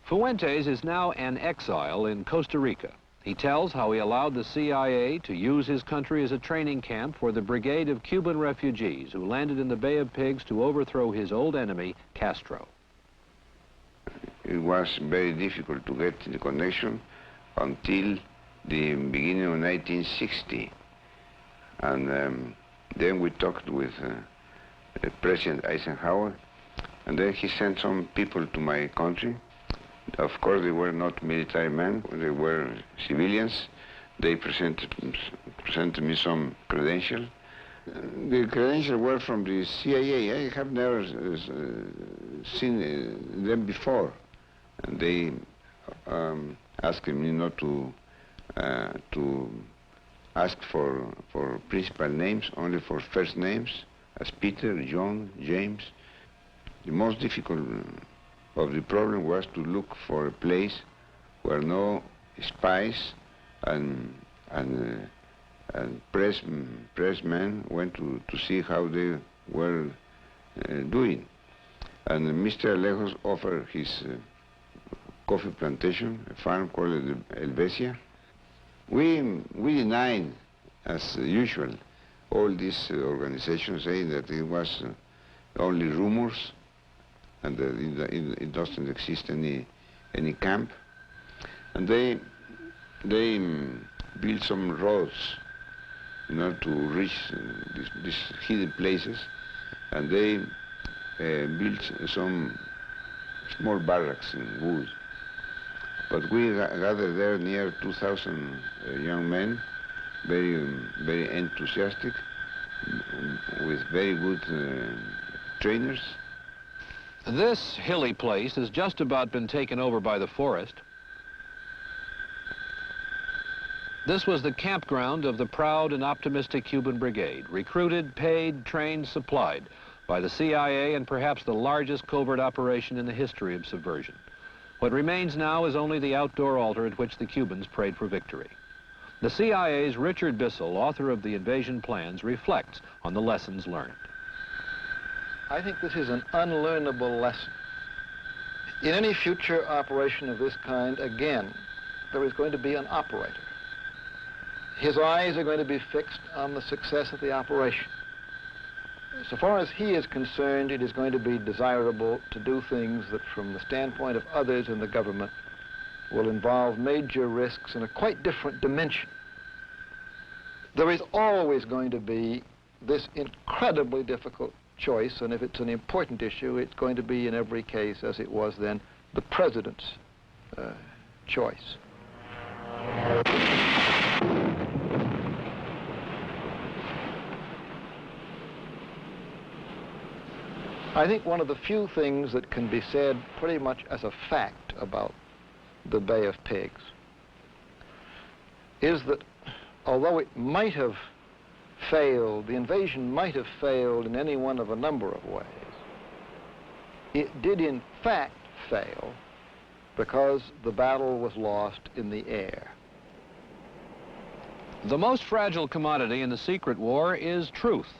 Fuentes is now an exile in Costa Rica. He tells how he allowed the CIA to use his country as a training camp for the brigade of Cuban refugees who landed in the Bay of Pigs to overthrow his old enemy, Castro. It was very difficult to get the connection until the beginning of 1960. And then we talked with President Eisenhower, and then he sent some people to my country. Of course, they were not military men, they were civilians. They presented me some credentials. The credentials were from the CIA. I have never seen them before. And they asked me not to ask for principal names, only for first names, as Peter, John, James. The most difficult of the problem was to look for a place where no spies and pressmen went to see how they were doing. And Mr. Alejos offered his coffee plantation, a farm called Helvecia. We denied, as usual, all these organizations saying that it was only rumors and it doesn't exist any camp. And they built some roads in order to reach these hidden places, and they built some small barracks in wood. But we gathered there near 2,000 young men, very enthusiastic, with very good trainers. This hilly place has just about been taken over by the forest. This was the campground of the proud and optimistic Cuban brigade, recruited, paid, trained, supplied by the CIA and perhaps the largest covert operation in the history of subversion. What remains now is only the outdoor altar at which the Cubans prayed for victory. The CIA's Richard Bissell, author of the invasion plans, reflects on the lessons learned. I think this is an unlearnable lesson. In any future operation of this kind, again, there is going to be an operator. His eyes are going to be fixed on the success of the operation. So far as he is concerned, it is going to be desirable to do things that, from the standpoint of others in the government, will involve major risks in a quite different dimension. There is always going to be this incredibly difficult choice, and if it's an important issue, it's going to be in every case, as it was then, the president's choice. I think one of the few things that can be said pretty much as a fact about the Bay of Pigs is that although it might have failed, the invasion might have failed in any one of a number of ways, it did in fact fail because the battle was lost in the air. The most fragile commodity in the secret war is truth.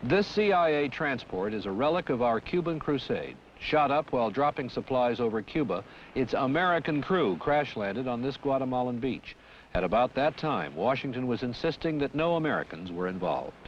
This CIA transport is a relic of our Cuban crusade. Shot up while dropping supplies over Cuba, its American crew crash-landed on this Guatemalan beach. At about that time, Washington was insisting that no Americans were involved.